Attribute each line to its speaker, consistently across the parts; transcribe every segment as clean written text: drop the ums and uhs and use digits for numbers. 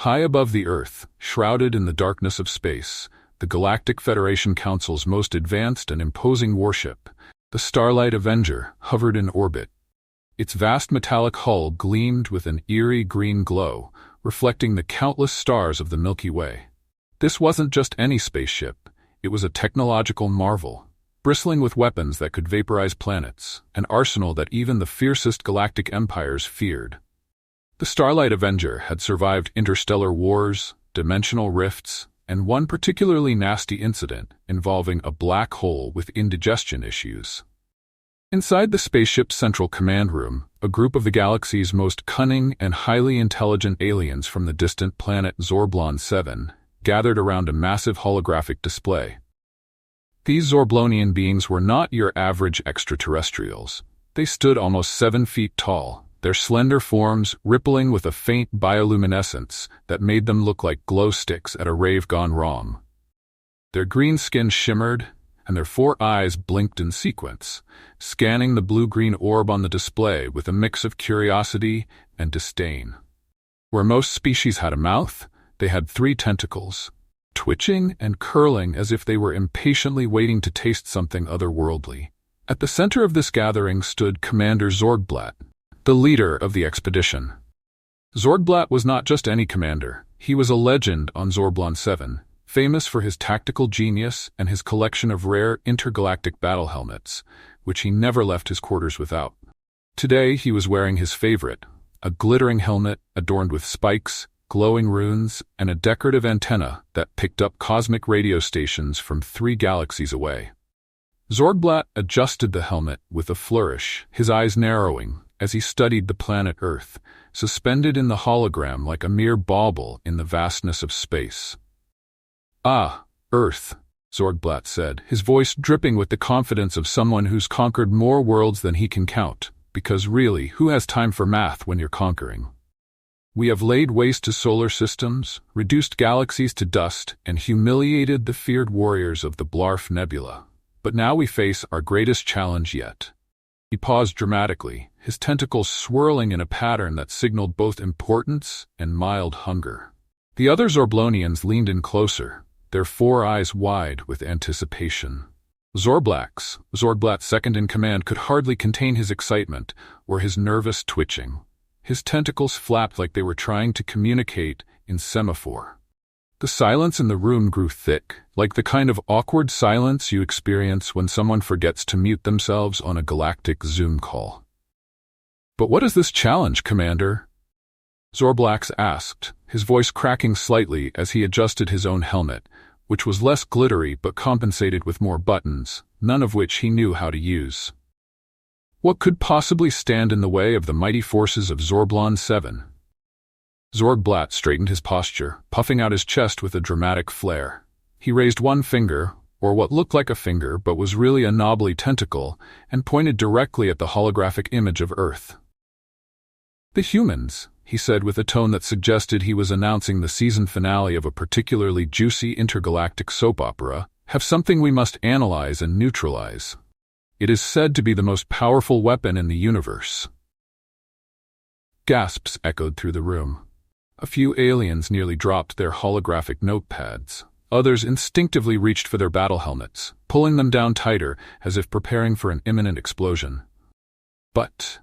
Speaker 1: High above the Earth, shrouded in the darkness of space, the Galactic Federation Council's most advanced and imposing warship, the Starlight Avenger, hovered in orbit. Its vast metallic hull gleamed with an eerie green glow, reflecting the countless stars of the Milky Way. This wasn't just any spaceship, it was a technological marvel, bristling with weapons that could vaporize planets, an arsenal that even the fiercest galactic empires feared. The Starlight Avenger had survived interstellar wars, dimensional rifts, and one particularly nasty incident involving a black hole with indigestion issues. Inside the spaceship's central command room, a group of the galaxy's most cunning and highly intelligent aliens from the distant planet Zorblon 7 gathered around a massive holographic display. These Zorblonian beings were not your average extraterrestrials. They stood almost 7 feet tall, their slender forms rippling with a faint bioluminescence that made them look like glow sticks at a rave gone wrong. Their green skin shimmered, and their 4 eyes blinked in sequence, scanning the blue-green orb on the display with a mix of curiosity and disdain. Where most species had a mouth, they had 3 tentacles, twitching and curling as if they were impatiently waiting to taste something otherworldly. At the center of this gathering stood Commander Zorgblatt, the leader of the expedition. Zorgblatt was not just any commander, he was a legend on Zorblon 7, famous for his tactical genius and his collection of rare intergalactic battle helmets, which he never left his quarters without. Today he was wearing his favorite, a glittering helmet adorned with spikes, glowing runes, and a decorative antenna that picked up cosmic radio stations from 3 galaxies away. Zorgblatt adjusted the helmet with a flourish, his eyes narrowing as he studied the planet Earth, suspended in the hologram like a mere bauble in the vastness of space. "Ah, Earth," Zorgblatt said, his voice dripping with the confidence of someone who's conquered more worlds than he can count, because really, who has time for math when you're conquering? "We have laid waste to solar systems, reduced galaxies to dust, and humiliated the feared warriors of the Blarf Nebula. But now we face our greatest challenge yet." He paused dramatically, his tentacles swirling in a pattern that signaled both importance and mild hunger. The other Zorblonians leaned in closer, their 4 eyes wide with anticipation. Zorgblatt's second-in-command, could hardly contain his excitement or his nervous twitching. His tentacles flapped like they were trying to communicate in semaphore. The silence in the room grew thick, like the kind of awkward silence you experience when someone forgets to mute themselves on a galactic Zoom call. "But what is this challenge, Commander?" Zorgblatt asked, his voice cracking slightly as he adjusted his own helmet, which was less glittery but compensated with more buttons, none of which he knew how to use. "What could possibly stand in the way of the mighty forces of Zorblon 7? Zorgblatt straightened his posture, puffing out his chest with a dramatic flair. He raised one finger, or what looked like a finger but was really a knobbly tentacle, and pointed directly at the holographic image of Earth. "The humans," he said with a tone that suggested he was announcing the season finale of a particularly juicy intergalactic soap opera, "have something we must analyze and neutralize. It is said to be the most powerful weapon in the universe." Gasps echoed through the room. A few aliens nearly dropped their holographic notepads. Others instinctively reached for their battle helmets, pulling them down tighter as if preparing for an imminent explosion. But,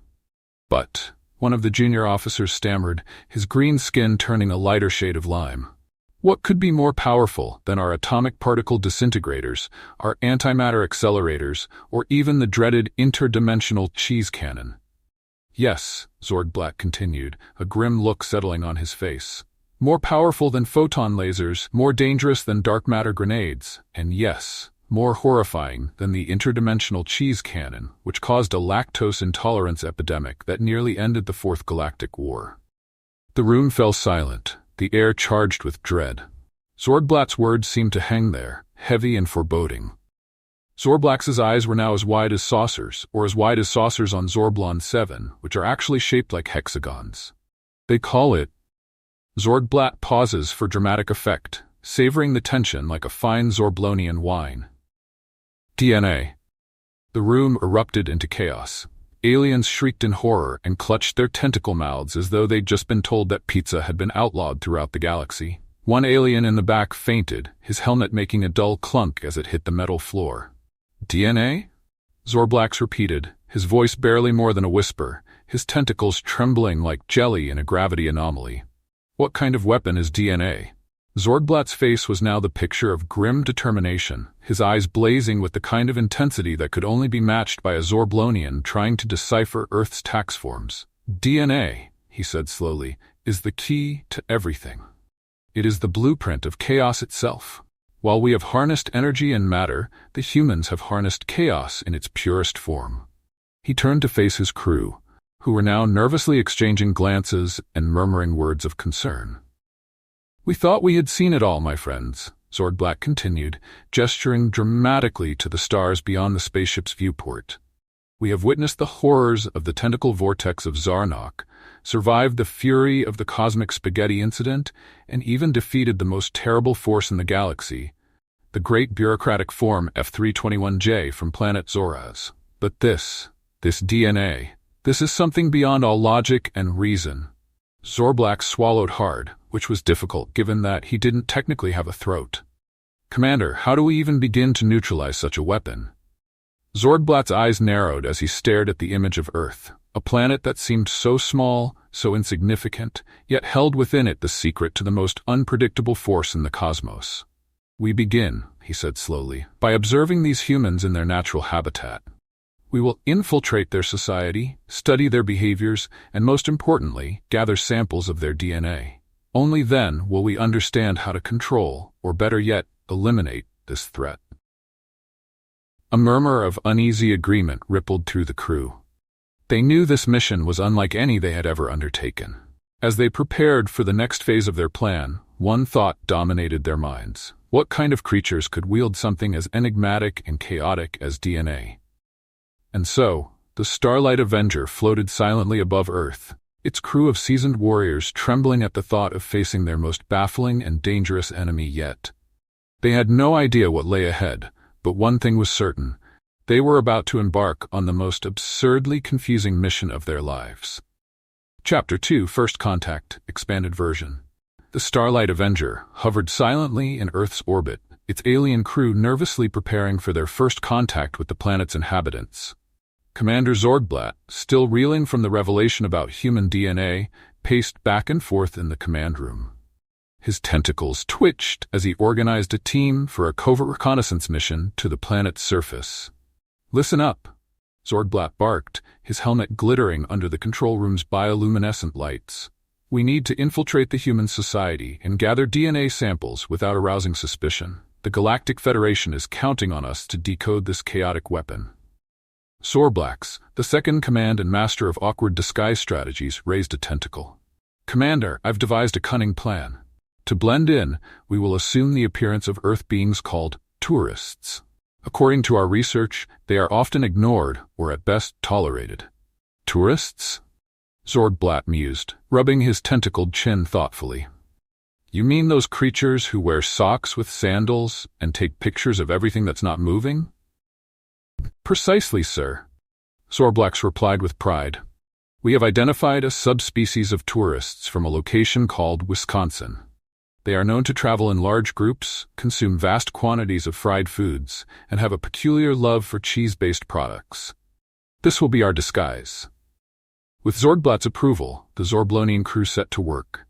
Speaker 1: one of the junior officers stammered, his green skin turning a lighter shade of lime. "What could be more powerful than our atomic particle disintegrators, our antimatter accelerators, or even the dreaded interdimensional cheese cannon?" "Yes," Zorgblatt continued, a grim look settling on his face. "More powerful than photon lasers, more dangerous than dark matter grenades, and yes, more horrifying than the interdimensional cheese cannon, which caused a lactose intolerance epidemic that nearly ended the Fourth Galactic War." The room fell silent, the air charged with dread. Zorgblatt's words seemed to hang there, heavy and foreboding. Zorblax's eyes were now as wide as saucers, or as wide as saucers on Zorblon 7, which are actually shaped like hexagons. "They call it—" Zorgblatt pauses for dramatic effect, savoring the tension like a fine Zorblonian wine. "DNA." The room erupted into chaos. Aliens shrieked in horror and clutched their tentacle mouths as though they'd just been told that pizza had been outlawed throughout the galaxy. One alien in the back fainted, his helmet making a dull clunk as it hit the metal floor. DNA? Zorblax repeated, his voice barely more than a whisper, his tentacles trembling like jelly in a gravity anomaly. What kind of weapon is DNA? Zorblatt's face was now the picture of grim determination, his eyes blazing with the kind of intensity that could only be matched by a Zorblonian trying to decipher Earth's tax forms. DNA, he said slowly, is the key to everything. It is the blueprint of chaos itself. While we have harnessed energy and matter, the humans have harnessed chaos in its purest form. He turned to face his crew, who were now nervously exchanging glances and murmuring words of concern. We thought we had seen it all, my friends, Zorblatt continued, gesturing dramatically to the stars beyond the spaceship's viewport. We have witnessed the horrors of the tentacle vortex of Zarnok, survived the fury of the cosmic spaghetti incident, and even defeated the most terrible force in the galaxy, the great bureaucratic form F321J from planet Zoraz. But this DNA, this is something beyond all logic and reason. Zorblax swallowed hard, which was difficult given that he didn't technically have a throat. Commander, how do we even begin to neutralize such a weapon? Zorblatt's eyes narrowed as he stared at the image of Earth, a planet that seemed so small, so insignificant, yet held within it the secret to the most unpredictable force in the cosmos. We begin, he said slowly, by observing these humans in their natural habitat. We will infiltrate their society, study their behaviors, and most importantly, gather samples of their DNA. Only then will we understand how to control, or better yet, eliminate this threat. A murmur of uneasy agreement rippled through the crew. They knew this mission was unlike any they had ever undertaken. As they prepared for the next phase of their plan, one thought dominated their minds. What kind of creatures could wield something as enigmatic and chaotic as DNA? And so, the Starlight Avenger floated silently above Earth, its crew of seasoned warriors trembling at the thought of facing their most baffling and dangerous enemy yet. They had no idea what lay ahead, but one thing was certain. They were about to embark on the most absurdly confusing mission of their lives. Chapter 2, First Contact, Expanded Version. The Starlight Avenger hovered silently in Earth's orbit, its alien crew nervously preparing for their first contact with the planet's inhabitants. Commander Zorblatt, still reeling from the revelation about human DNA, paced back and forth in the command room. His tentacles twitched as he organized a team for a covert reconnaissance mission to the planet's surface. Listen up, Zorblatt barked, his helmet glittering under the control room's bioluminescent lights. We need to infiltrate the human society and gather DNA samples without arousing suspicion. The Galactic Federation is counting on us to decode this chaotic weapon. Zorblax, the second command and master of awkward disguise strategies, raised a tentacle. Commander, I've devised a cunning plan. To blend in, we will assume the appearance of Earth beings called tourists. According to our research, they are often ignored or at best tolerated. Tourists? Zorblatt mused, rubbing his tentacled chin thoughtfully. You mean those creatures who wear socks with sandals and take pictures of everything that's not moving? Precisely, sir, Zorblax replied with pride. We have identified a subspecies of tourists from a location called Wisconsin. They are known to travel in large groups, consume vast quantities of fried foods, and have a peculiar love for cheese-based products. This will be our disguise. With Zorblatt's approval, the Zorblonian crew set to work.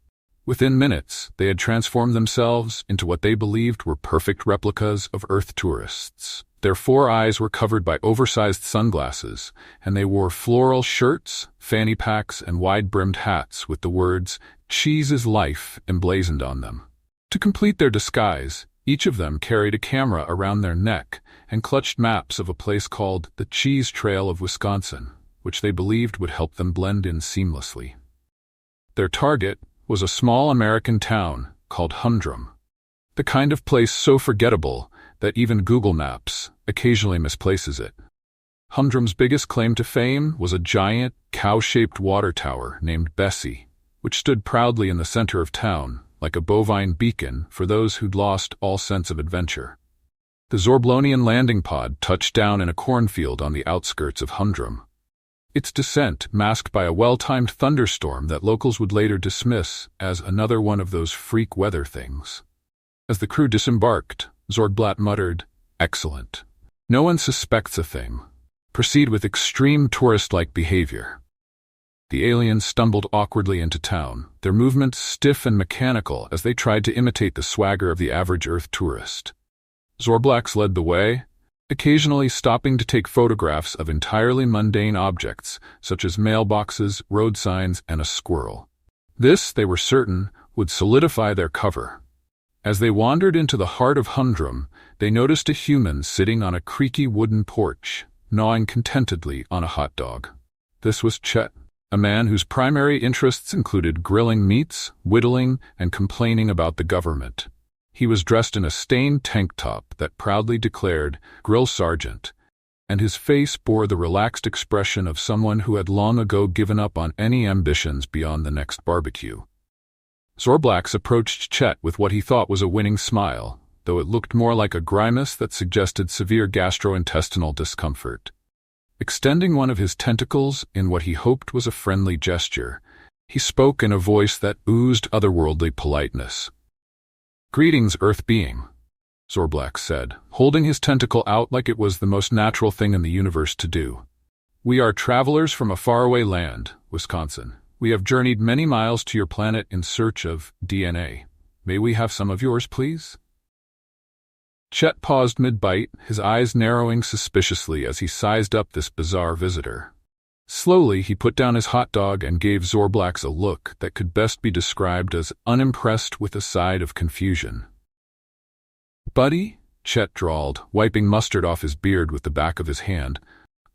Speaker 1: Within minutes, they had transformed themselves into what they believed were perfect replicas of Earth tourists. Their four eyes were covered by oversized sunglasses, and they wore floral shirts, fanny packs, and wide-brimmed hats with the words, "Cheese is life," emblazoned on them. To complete their disguise, each of them carried a camera around their neck and clutched maps of a place called the Cheese Trail of Wisconsin, which they believed would help them blend in seamlessly. Their target was a small American town called Humdrum, the kind of place so forgettable that even Google Maps occasionally misplaces it. Humdrum's biggest claim to fame was a giant, cow-shaped water tower named Bessie, which stood proudly in the center of town, like a bovine beacon for those who'd lost all sense of adventure. The Zorblonian landing pod touched down in a cornfield on the outskirts of Humdrum. its descent masked by a well-timed thunderstorm that locals would later dismiss as another one of those freak weather things. As the crew disembarked, Zorgblat muttered, "Excellent. No one suspects a thing. Proceed with extreme tourist-like behavior." The aliens stumbled awkwardly into town, their movements stiff and mechanical as they tried to imitate the swagger of the average Earth tourist. Zorblax led the way, occasionally stopping to take photographs of entirely mundane objects, such as mailboxes, road signs, and a squirrel. This, they were certain, would solidify their cover. As they wandered into the heart of Humdrum, they noticed a human sitting on a creaky wooden porch, gnawing contentedly on a hot dog. This was Chet, a man whose primary interests included grilling meats, whittling, and complaining about the government. He was dressed in a stained tank top that proudly declared, "Grill Sergeant," and his face bore the relaxed expression of someone who had long ago given up on any ambitions beyond the next barbecue. Zorblax approached Chet with what he thought was a winning smile, though it looked more like a grimace that suggested severe gastrointestinal discomfort. Extending one of his tentacles in what he hoped was a friendly gesture, he spoke in a voice that oozed otherworldly politeness. "Greetings, Earth being," Zorblax said, holding his tentacle out like it was the most natural thing in the universe to do. "We are travelers from a faraway land, Wisconsin. We have journeyed many miles to your planet in search of DNA. May we have some of yours, please?" Chet paused mid-bite, his eyes narrowing suspiciously as he sized up this bizarre visitor. Slowly, he put down his hot dog and gave Zorblax a look that could best be described as unimpressed with a side of confusion. "Buddy," Chet drawled, wiping mustard off his beard with the back of his hand,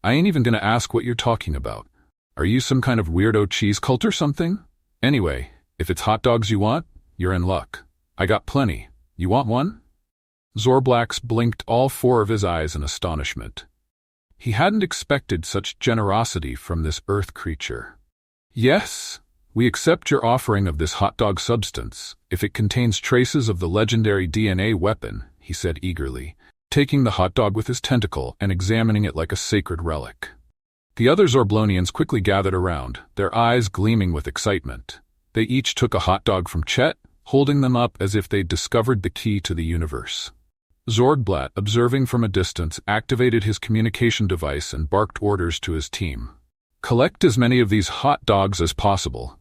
Speaker 1: "I ain't even gonna ask what you're talking about. Are you some kind of weirdo cheese cult or something? Anyway, if it's hot dogs you want, you're in luck. I got plenty. You want one?" Zorblax blinked all four of his eyes in astonishment. He hadn't expected such generosity from this Earth creature. "Yes, we accept your offering of this hot dog substance, if it contains traces of the legendary DNA weapon," he said eagerly, taking the hot dog with his tentacle and examining it like a sacred relic. The other Zorblonians quickly gathered around, their eyes gleaming with excitement. They each took a hot dog from Chet, holding them up as if they'd discovered the key to the universe. Zorgblat, observing from a distance, activated his communication device and barked orders to his team. "Collect as many of these hot dogs as possible.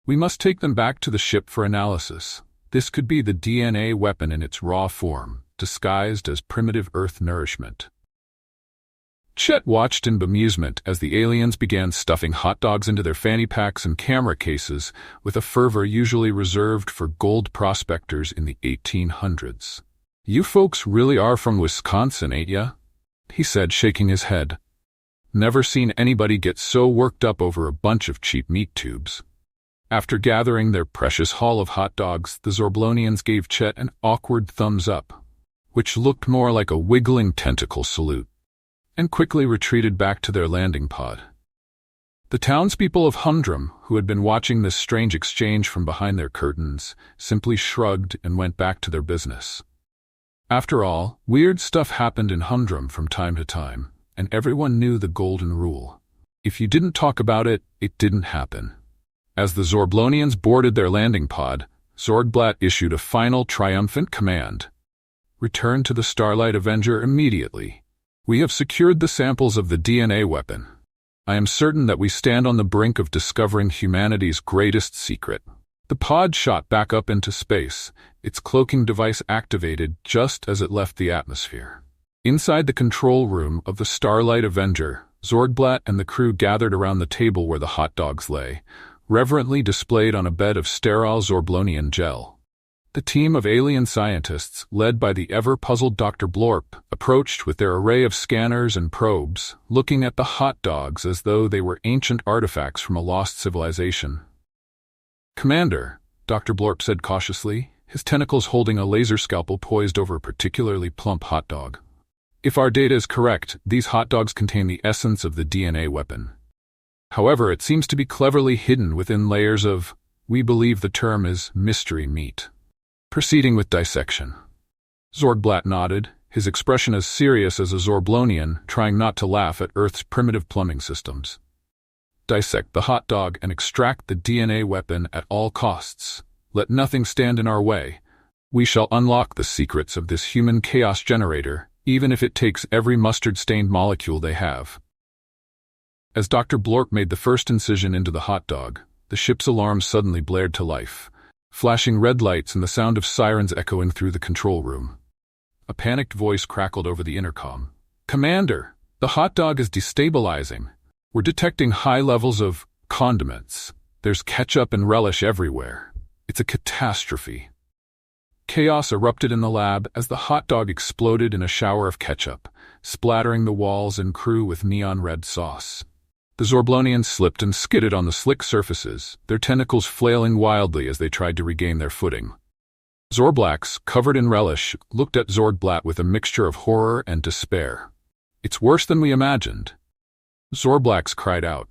Speaker 1: We must take them back to the ship for analysis. This could be the DNA weapon in its raw form, disguised as primitive Earth nourishment." Chet watched in bemusement as the aliens began stuffing hot dogs into their fanny packs and camera cases with a fervor usually reserved for gold prospectors in the 1800s. "You folks really are from Wisconsin, ain't ya?" he said, shaking his head. "Never seen anybody get so worked up over a bunch of cheap meat tubes." After gathering their precious haul of hot dogs, the Zorblonians gave Chet an awkward thumbs up, which looked more like a wiggling tentacle salute, and quickly retreated back to their landing pod. The townspeople of Humdrum, who had been watching this strange exchange from behind their curtains, simply shrugged and went back to their business. After all, weird stuff happened in Humdrum from time to time, and everyone knew the golden rule. If you didn't talk about it, it didn't happen. As the Zorblonians boarded their landing pod, Zorgblat issued a final triumphant command. "Return to the Starlight Avenger immediately. We have secured the samples of the DNA weapon. I am certain that we stand on the brink of discovering humanity's greatest secret." The pod shot back up into space, its cloaking device activated just as it left the atmosphere. Inside the control room of the Starlight Avenger, Zorgblat and the crew gathered around the table where the hot dogs lay, reverently displayed on a bed of sterile Zorblonian gel. The team of alien scientists, led by the ever-puzzled Dr. Blorp, approached with their array of scanners and probes, looking at the hot dogs as though they were ancient artifacts from a lost civilization. "Commander," Dr. Blorp said cautiously, his tentacles holding a laser scalpel poised over a particularly plump hot dog. "If our data is correct, these hot dogs contain the essence of the DNA weapon. However, it seems to be cleverly hidden within layers of, we believe the term is mystery meat. Proceeding with dissection." Zorgblat nodded, his expression as serious as a Zorblonian, trying not to laugh at Earth's primitive plumbing systems. dissect the hot dog and extract the DNA weapon at all costs. Let nothing stand in our way. We shall unlock the secrets of this human chaos generator, even if it takes every mustard-stained molecule they have. As Dr. Blorp made the first incision into the hot dog, the ship's alarm suddenly blared to life, flashing red lights and the sound of sirens echoing through the control room. A panicked voice crackled over the intercom. "Commander, the hot dog is destabilizing. We're detecting high levels of condiments. There's ketchup and relish everywhere. It's a catastrophe." Chaos erupted in the lab as the hot dog exploded in a shower of ketchup, splattering the walls and crew with neon red sauce. The Zorblonians slipped and skidded on the slick surfaces, their tentacles flailing wildly as they tried to regain their footing. Zorblax, covered in relish, looked at Zorblat with a mixture of horror and despair. "It's worse than we imagined." Zorblax cried out.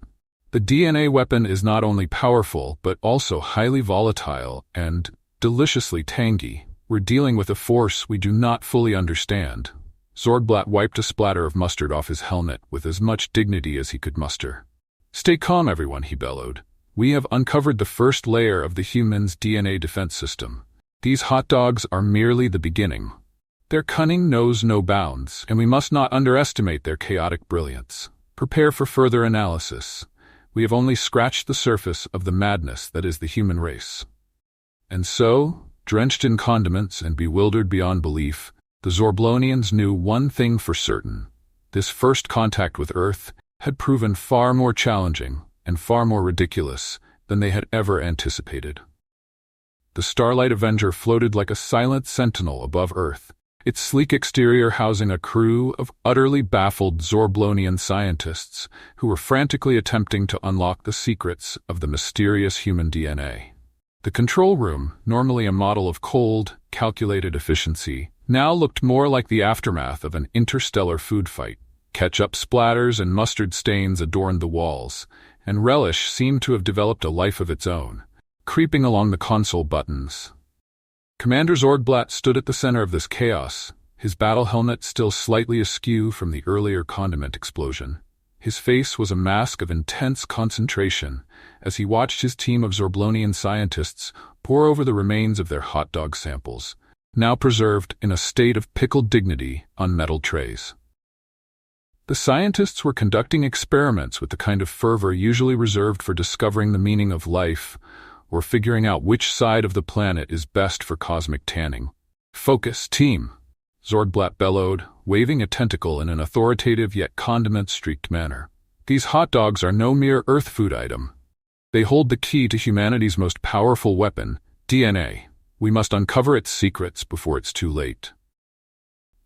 Speaker 1: "The DNA weapon is not only powerful, but also highly volatile and deliciously tangy. We're dealing with a force we do not fully understand." Zorblat wiped a splatter of mustard off his helmet with as much dignity as he could muster. "Stay calm, everyone," he bellowed. "We have uncovered the first layer of the human's DNA defense system. These hot dogs are merely the beginning. Their cunning knows no bounds, and we must not underestimate their chaotic brilliance. Prepare for further analysis. We have only scratched the surface of the madness that is the human race." And so, drenched in condiments and bewildered beyond belief, the Zorblonians knew one thing for certain. This first contact with Earth had proven far more challenging and far more ridiculous than they had ever anticipated. The Starlight Avenger floated like a silent sentinel above Earth, its sleek exterior housing a crew of utterly baffled Zorblonian scientists who were frantically attempting to unlock the secrets of the mysterious human DNA. The control room, normally a model of cold, calculated efficiency, now looked more like the aftermath of an interstellar food fight. Ketchup splatters and mustard stains adorned the walls, and relish seemed to have developed a life of its own, creeping along the console buttons. Commander Zorblat stood at the center of this chaos, his battle helmet still slightly askew from the earlier condiment explosion. His face was a mask of intense concentration as he watched his team of Zorblonian scientists pore over the remains of their hot dog samples, now preserved in a state of pickled dignity on metal trays. The scientists were conducting experiments with the kind of fervor usually reserved for discovering the meaning of life or figuring out which side of the planet is best for cosmic tanning. "Focus, team!" Zorblat bellowed, waving a tentacle in an authoritative yet condiment-streaked manner. "These hot dogs are no mere Earth food item. They hold the key to humanity's most powerful weapon, DNA. We must uncover its secrets before it's too late."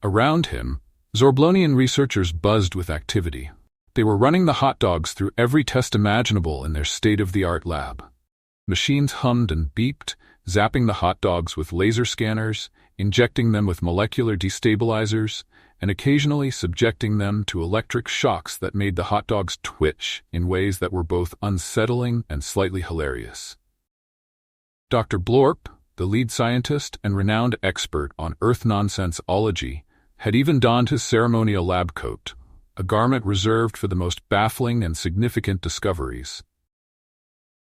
Speaker 1: Around him, Zorblonian researchers buzzed with activity. They were running the hot dogs through every test imaginable in their state-of-the-art lab. Machines hummed and beeped, zapping the hot dogs with laser scanners, injecting them with molecular destabilizers, and occasionally subjecting them to electric shocks that made the hot dogs twitch in ways that were both unsettling and slightly hilarious. Dr. Blorp, the lead scientist and renowned expert on Earth nonsense-ology, had even donned his ceremonial lab coat, a garment reserved for the most baffling and significant discoveries.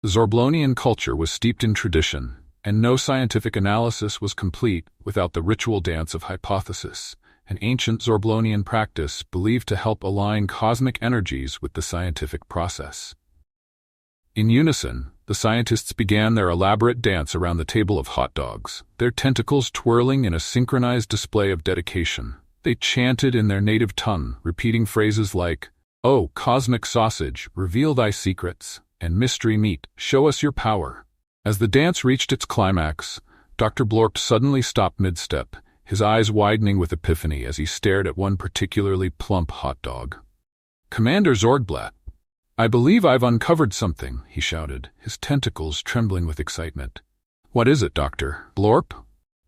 Speaker 1: The Zorblonian culture was steeped in tradition, and no scientific analysis was complete without the ritual dance of hypothesis, an ancient Zorblonian practice believed to help align cosmic energies with the scientific process. In unison, the scientists began their elaborate dance around the table of hot dogs, their tentacles twirling in a synchronized display of dedication. They chanted in their native tongue, repeating phrases like, "Oh, cosmic sausage, reveal thy secrets," and "Mystery meat, show us your power." As the dance reached its climax, Dr. Blorp suddenly stopped mid-step, his eyes widening with epiphany as he stared at one particularly plump hot dog. "Commander Zorblat, I believe I've uncovered something," he shouted, his tentacles trembling with excitement. "What is it, Dr. Blorp?"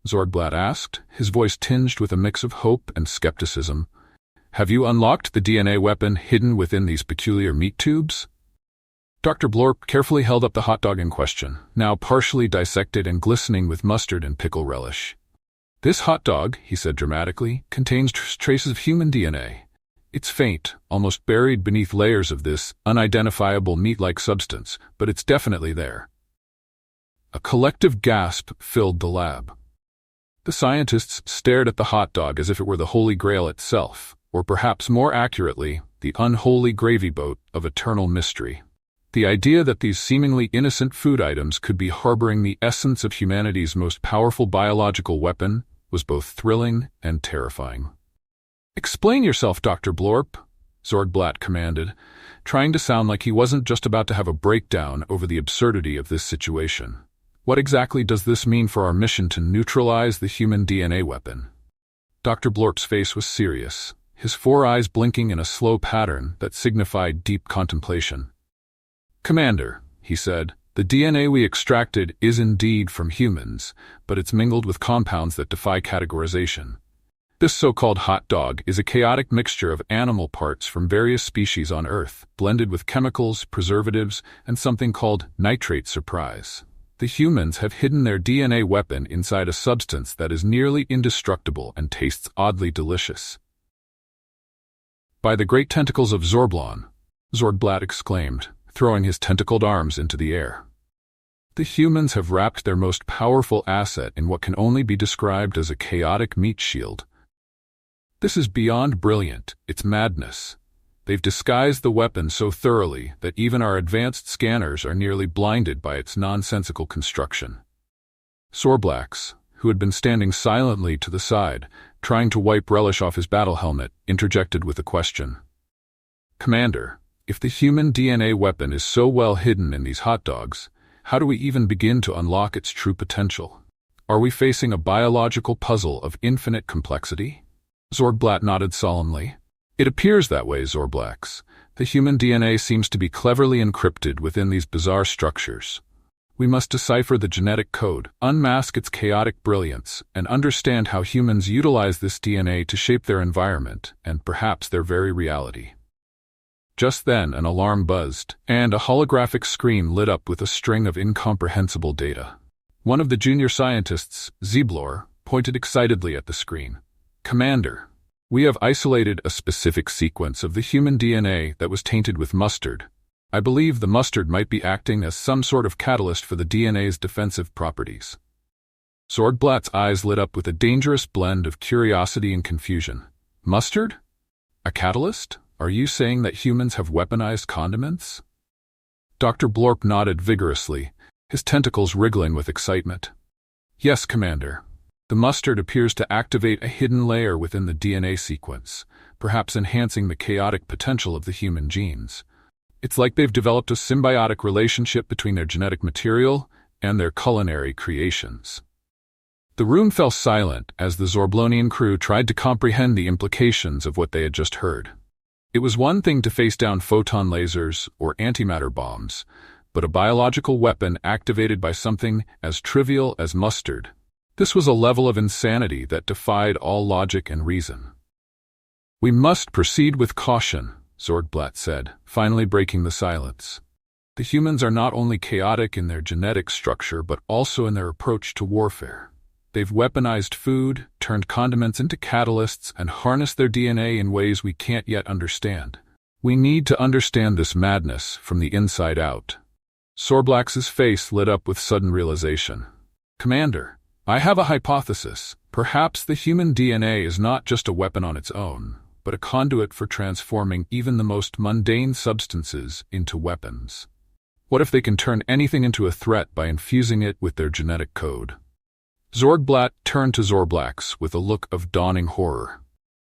Speaker 1: Zorblat asked, his voice tinged with a mix of hope and skepticism. "Have you unlocked the DNA weapon hidden within these peculiar meat tubes?" Dr. Blorp carefully held up the hot dog in question, now partially dissected and glistening with mustard and pickle relish. "This hot dog," he said dramatically, "contains traces of human DNA. It's faint, almost buried beneath layers of this unidentifiable meat-like substance, but it's definitely there. A collective gasp filled the lab. The scientists stared at the hot dog as if it were the Holy Grail itself, or perhaps more accurately, the unholy gravy boat of eternal mystery. The idea that these seemingly innocent food items could be harboring the essence of humanity's most powerful biological weapon was both thrilling and terrifying. "Explain yourself, Dr. Blorp," Zorgblat commanded, trying to sound like he wasn't just about to have a breakdown over the absurdity of this situation. "What exactly does this mean for our mission to neutralize the human DNA weapon?" Dr. Blorp's face was serious, his 4 eyes blinking in a slow pattern that signified deep contemplation. "Commander," he said, "the DNA we extracted is indeed from humans, but it's mingled with compounds that defy categorization. This so-called hot dog is a chaotic mixture of animal parts from various species on Earth, blended with chemicals, preservatives, and something called nitrate surprise. The humans have hidden their DNA weapon inside a substance that is nearly indestructible and tastes oddly delicious." "By the great tentacles of Zorblon," Zorgblat exclaimed, throwing his tentacled arms into the air. "The humans have wrapped their most powerful asset in what can only be described as a chaotic meat shield. This is beyond brilliant, it's madness. They've disguised the weapon so thoroughly that even our advanced scanners are nearly blinded by its nonsensical construction." Zorblax, who had been standing silently to the side, trying to wipe relish off his battle helmet, interjected with a question. "Commander, if the human DNA weapon is so well hidden in these hot dogs, how do we even begin to unlock its true potential? Are we facing a biological puzzle of infinite complexity?" Zorgblat nodded solemnly. "It appears that way, Zorblax. The human DNA seems to be cleverly encrypted within these bizarre structures. We must decipher the genetic code, unmask its chaotic brilliance, and understand how humans utilize this DNA to shape their environment and perhaps their very reality." Just then an alarm buzzed, and a holographic screen lit up with a string of incomprehensible data. One of the junior scientists, Zeblor, pointed excitedly at the screen. "Commander, we have isolated a specific sequence of the human DNA that was tainted with mustard. I believe the mustard might be acting as some sort of catalyst for the DNA's defensive properties." Zorgblat's eyes lit up with a dangerous blend of curiosity and confusion. "Mustard? A catalyst? Are you saying that humans have weaponized condiments?" Dr. Blorp nodded vigorously, his tentacles wriggling with excitement. "Yes, Commander. The mustard appears to activate a hidden layer within the DNA sequence, perhaps enhancing the chaotic potential of the human genes. It's like they've developed a symbiotic relationship between their genetic material and their culinary creations." The room fell silent as the Zorblonian crew tried to comprehend the implications of what they had just heard. It was one thing to face down photon lasers or antimatter bombs, but a biological weapon activated by something as trivial as mustard. This was a level of insanity that defied all logic and reason. "We must proceed with caution," Zorgblat said, finally breaking the silence. "The humans are not only chaotic in their genetic structure but also in their approach to warfare. They've weaponized food, turned condiments into catalysts, and harnessed their DNA in ways we can't yet understand. We need to understand this madness from the inside out." Zorblax's face lit up with sudden realization. "Commander, I have a hypothesis. Perhaps the human DNA is not just a weapon on its own, but a conduit for transforming even the most mundane substances into weapons. What if they can turn anything into a threat by infusing it with their genetic code?" Zorgblat turned to Zorblax with a look of dawning horror.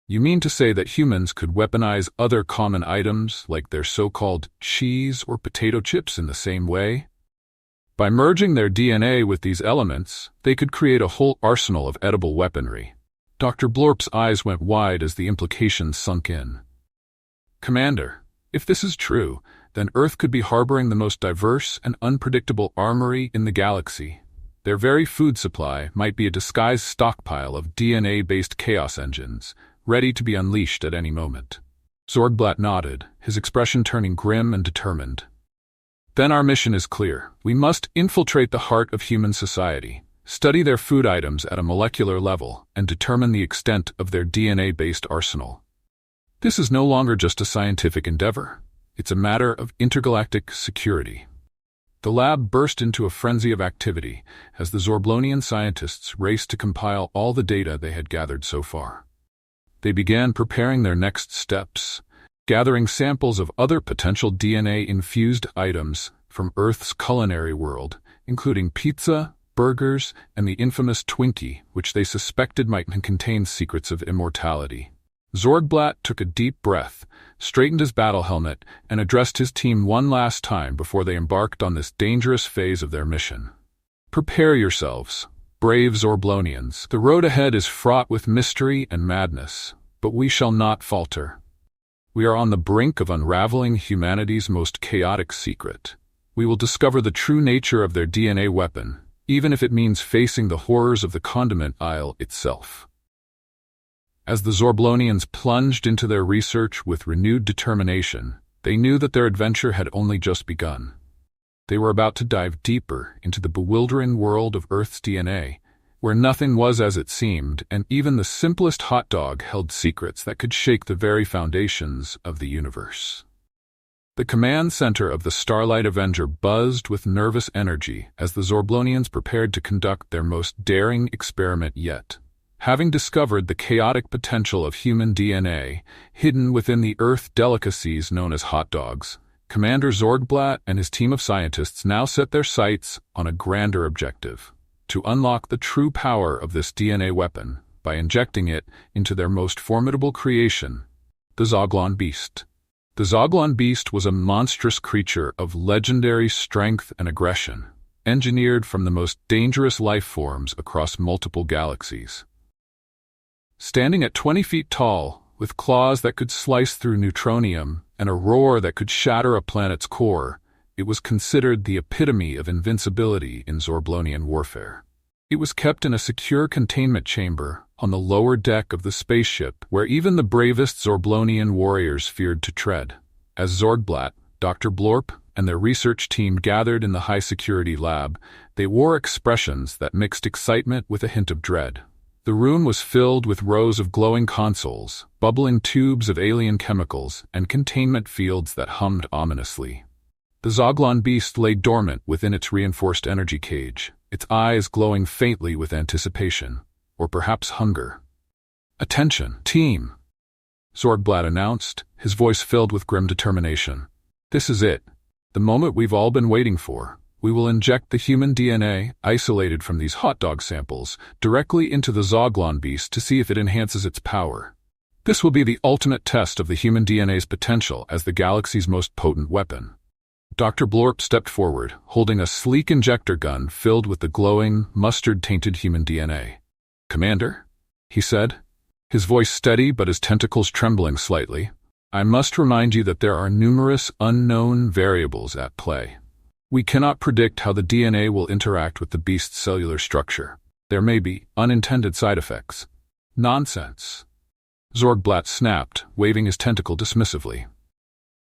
Speaker 1: "You mean to say that humans could weaponize other common items like their so-called cheese or potato chips in the same way? By merging their DNA with these elements, they could create a whole arsenal of edible weaponry." Dr. Blorp's eyes went wide as the implications sunk in. "Commander, if this is true, then Earth could be harboring the most diverse and unpredictable armory in the galaxy. Their very food supply might be a disguised stockpile of DNA-based chaos engines, ready to be unleashed at any moment." Zorgblat nodded, his expression turning grim and determined. "Then our mission is clear. We must infiltrate the heart of human society, study their food items at a molecular level, and determine the extent of their DNA-based arsenal. This is no longer just a scientific endeavor. It's a matter of intergalactic security. The lab burst into a frenzy of activity as the Zorblonian scientists raced to compile all the data they had gathered so far. They began preparing their next steps, gathering samples of other potential DNA-infused items from Earth's culinary world, including pizza, burgers, and the infamous Twinkie, which they suspected might contain secrets of immortality. Zorgblat took a deep breath, straightened his battle helmet, and addressed his team one last time before they embarked on this dangerous phase of their mission. Prepare yourselves, brave Zorblonians. The road ahead is fraught with mystery and madness, but we shall not falter. We are on the brink of unraveling humanity's most chaotic secret. We will discover the true nature of their DNA weapon, even if it means facing the horrors of the condiment aisle itself. As the Zorblonians plunged into their research with renewed determination, they knew that their adventure had only just begun. They were about to dive deeper into the bewildering world of Earth's DNA, where nothing was as it seemed, and even the simplest hot dog held secrets that could shake the very foundations of the universe. The command center of the Starlight Avenger buzzed with nervous energy as the Zorblonians prepared to conduct their most daring experiment yet. Having discovered the chaotic potential of human DNA hidden within the Earth delicacies known as hot dogs, Commander Zorgblat and his team of scientists now set their sights on a grander objective: to unlock the true power of this DNA weapon by injecting it into their most formidable creation, the Zoglon Beast. The Zoglon Beast was a monstrous creature of legendary strength and aggression, engineered from the most dangerous life forms across multiple galaxies. Standing at 20 feet tall, with claws that could slice through neutronium and a roar that could shatter a planet's core, it was considered the epitome of invincibility in Zorblonian warfare. It was kept in a secure containment chamber on the lower deck of the spaceship where even the bravest Zorblonian warriors feared to tread. As Zorgblat, Dr. Blorp, and their research team gathered in the high-security lab, they wore expressions that mixed excitement with a hint of dread. The room was filled with rows of glowing consoles, bubbling tubes of alien chemicals, and containment fields that hummed ominously. The Zoglon Beast lay dormant within its reinforced energy cage, its eyes glowing faintly with anticipation, or perhaps hunger. "Attention, team!" Zorgblat announced, his voice filled with grim determination. "This is it, the moment we've all been waiting for. We will inject the human DNA, isolated from these hot dog samples, directly into the Zoglon Beast to see if it enhances its power. This will be the ultimate test of the human DNA's potential as the galaxy's most potent weapon." Dr. Blorp stepped forward, holding a sleek injector gun filled with the glowing, mustard-tainted human DNA. "Commander," he said, his voice steady but his tentacles trembling slightly, "I must remind you that there are numerous unknown variables at play. We cannot predict how the DNA will interact with the beast's cellular structure. There may be unintended side effects." "Nonsense," Zorgblat snapped, waving his tentacle dismissively.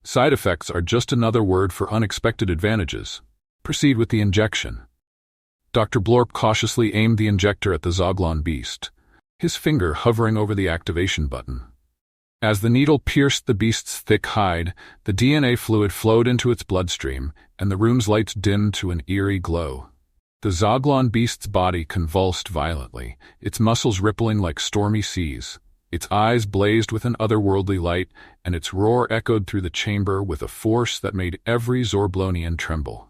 Speaker 1: "Side effects are just another word for unexpected advantages. Proceed with the injection." Dr. Blorp cautiously aimed the injector at the Zoglon Beast, his finger hovering over the activation button. As the needle pierced the beast's thick hide, the DNA fluid flowed into its bloodstream, and the room's lights dimmed to an eerie glow. The Zoglon Beast's body convulsed violently, its muscles rippling like stormy seas. Its eyes blazed with an otherworldly light, and its roar echoed through the chamber with a force that made every Zorblonian tremble.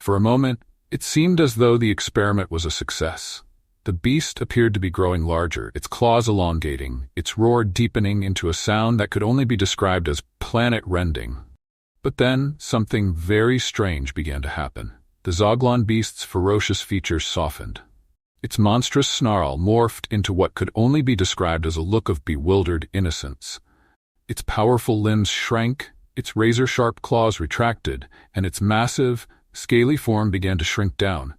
Speaker 1: For a moment, it seemed as though the experiment was a success. The beast appeared to be growing larger, its claws elongating, its roar deepening into a sound that could only be described as planet-rending. But then, something very strange began to happen. The Zoglon Beast's ferocious features softened. Its monstrous snarl morphed into what could only be described as a look of bewildered innocence. Its powerful limbs shrank, its razor-sharp claws retracted, and its massive, scaly form began to shrink down,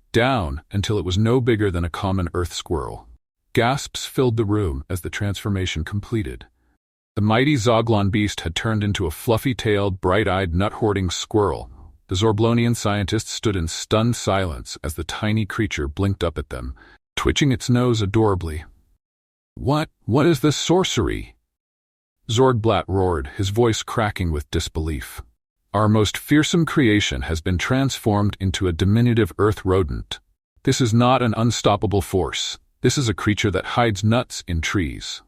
Speaker 1: until it was no bigger than a common earth squirrel. Gasps filled the room as the transformation completed. The mighty Zoglon Beast had turned into a fluffy-tailed, bright-eyed, nut-hoarding squirrel. The Zorblonian scientists stood in stunned silence as the tiny creature blinked up at them, twitching its nose adorably. What is this sorcery?" Zorgblat roared, his voice cracking with disbelief. Our most fearsome creation has been transformed into a diminutive earth rodent. This is not an unstoppable force. This is a creature that hides nuts in trees.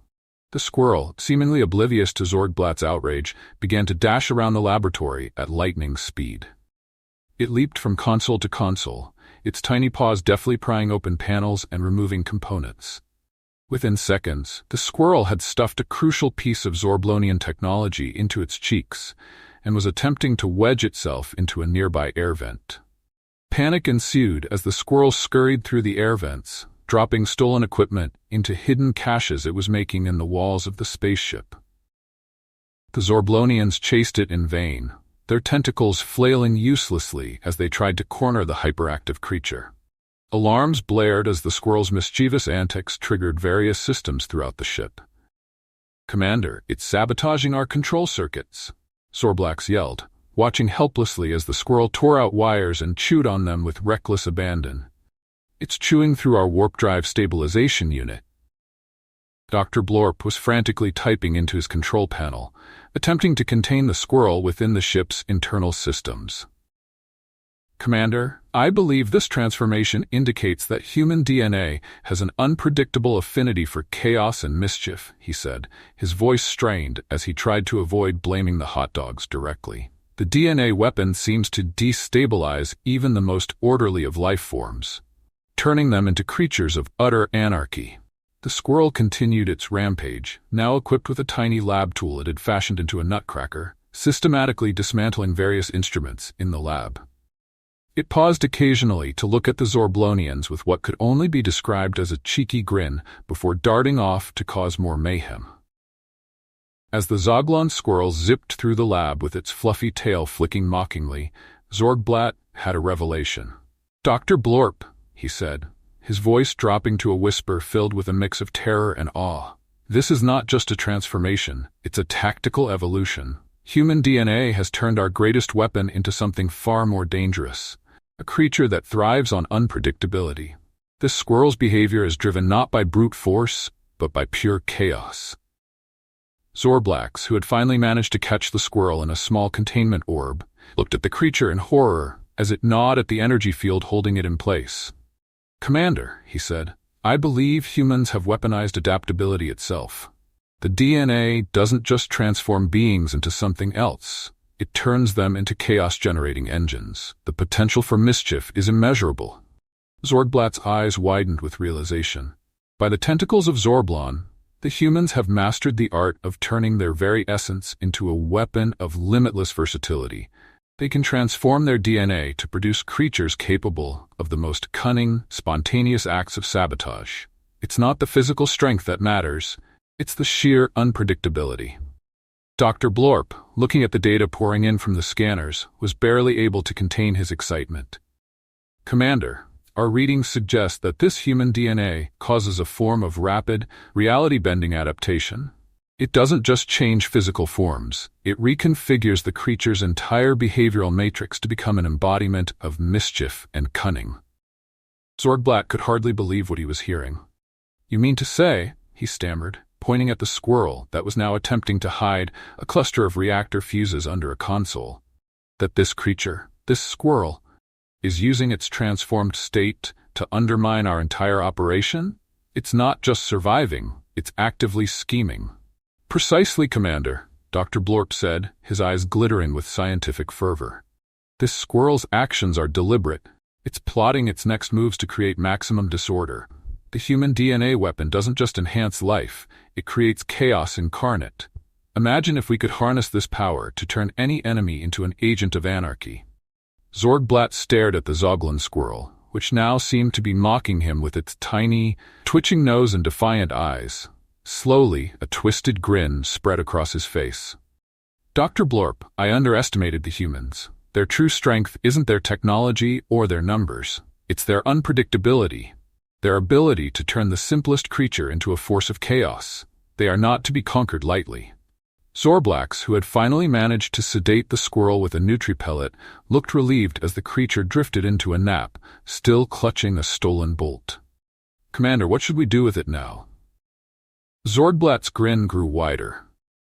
Speaker 1: The squirrel, seemingly oblivious to Zorgblat's outrage, began to dash around the laboratory at lightning speed. It leaped from console to console, its tiny paws deftly prying open panels and removing components. Within seconds, the squirrel had stuffed a crucial piece of Zorblonian technology into its cheeks and was attempting to wedge itself into a nearby air vent. Panic ensued as the squirrel scurried through the air vents, dropping stolen equipment into hidden caches it was making in the walls of the spaceship. The Zorblonians chased it in vain, their tentacles flailing uselessly as they tried to corner the hyperactive creature. Alarms blared as the squirrel's mischievous antics triggered various systems throughout the ship. "Commander, it's sabotaging our control circuits," Zorblax yelled, watching helplessly as the squirrel tore out wires and chewed on them with reckless abandon. "It's chewing through our warp drive stabilization unit." Dr. Blorp was frantically typing into his control panel, attempting to contain the squirrel within the ship's internal systems. "Commander, I believe this transformation indicates that human DNA has an unpredictable affinity for chaos and mischief," he said, his voice strained as he tried to avoid blaming the hot dogs directly. "The DNA weapon seems to destabilize even the most orderly of life forms, turning them into creatures of utter anarchy." The squirrel continued its rampage, now equipped with a tiny lab tool it had fashioned into a nutcracker, systematically dismantling various instruments in the lab. It paused occasionally to look at the Zorblonians with what could only be described as a cheeky grin before darting off to cause more mayhem. As the Zoglon squirrel zipped through the lab with its fluffy tail flicking mockingly, Zorgblat had a revelation. "Dr. Blorp," he said, his voice dropping to a whisper filled with a mix of terror and awe. "This is not just a transformation, it's a tactical evolution. Human DNA has turned our greatest weapon into something far more dangerous, a creature that thrives on unpredictability. This squirrel's behavior is driven not by brute force, but by pure chaos." Zorblax, who had finally managed to catch the squirrel in a small containment orb, looked at the creature in horror as it gnawed at the energy field holding it in place. "Commander," he said, "I believe humans have weaponized adaptability itself. The DNA doesn't just transform beings into something else. It turns them into chaos-generating engines. The potential for mischief is immeasurable." Zorgblat's eyes widened with realization. By the tentacles of Zorblon, the humans have mastered the art of turning their very essence into a weapon of limitless versatility. They can transform their DNA to produce creatures capable of the most cunning, spontaneous acts of sabotage. It's not the physical strength that matters, it's the sheer unpredictability. Dr. Blorp, looking at the data pouring in from the scanners, was barely able to contain his excitement. "Commander, our readings suggest that this human DNA causes a form of rapid, reality-bending adaptation. It doesn't just change physical forms, it reconfigures the creature's entire behavioral matrix to become an embodiment of mischief and cunning." Zorgblat could hardly believe what he was hearing. "You mean to say," he stammered, pointing at the squirrel that was now attempting to hide a cluster of reactor fuses under a console, "that this creature, this squirrel, is using its transformed state to undermine our entire operation? It's not just surviving, it's actively scheming." "Precisely, Commander," Dr. Blorp said, his eyes glittering with scientific fervor. "This squirrel's actions are deliberate. It's plotting its next moves to create maximum disorder. The human DNA weapon doesn't just enhance life, it creates chaos incarnate. Imagine if we could harness this power to turn any enemy into an agent of anarchy." Zorgblat stared at the Zoglon squirrel, which now seemed to be mocking him with its tiny, twitching nose and defiant eyes. Slowly, a twisted grin spread across his face. "Dr. Blorp, I underestimated the humans. Their true strength isn't their technology or their numbers. It's their unpredictability. Their ability to turn the simplest creature into a force of chaos. They are not to be conquered lightly." Zorblax, who had finally managed to sedate the squirrel with a Nutri-pellet, looked relieved as the creature drifted into a nap, still clutching a stolen bolt. "Commander, what should we do with it now?" Zorgblat's grin grew wider.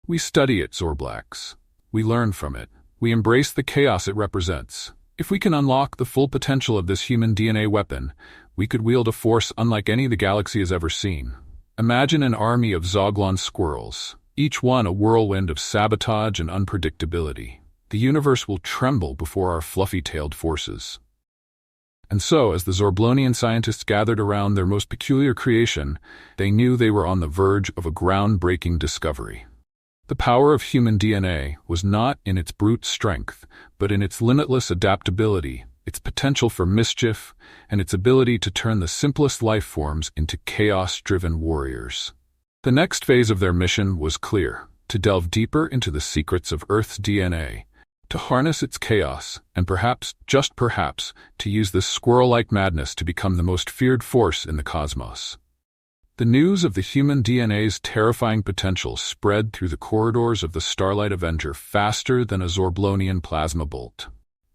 Speaker 1: We study it, Zorblax. We learn from it. We embrace the chaos it represents. If we can unlock the full potential of this human DNA weapon, we could wield a force unlike any the galaxy has ever seen. Imagine an army of Zoglon squirrels, each one a whirlwind of sabotage and unpredictability. The universe will tremble before our fluffy-tailed forces. And so, as the Zorblonian scientists gathered around their most peculiar creation, they knew they were on the verge of a groundbreaking discovery. The power of human DNA was not in its brute strength, but in its limitless adaptability, its potential for mischief, and its ability to turn the simplest life forms into chaos-driven warriors. The next phase of their mission was clear: to delve deeper into the secrets of Earth's DNA, to harness its chaos, and perhaps, just perhaps, to use this squirrel-like madness to become the most feared force in the cosmos. The news of the human DNA's terrifying potential spread through the corridors of the Starlight Avenger faster than a Zorblonian plasma bolt.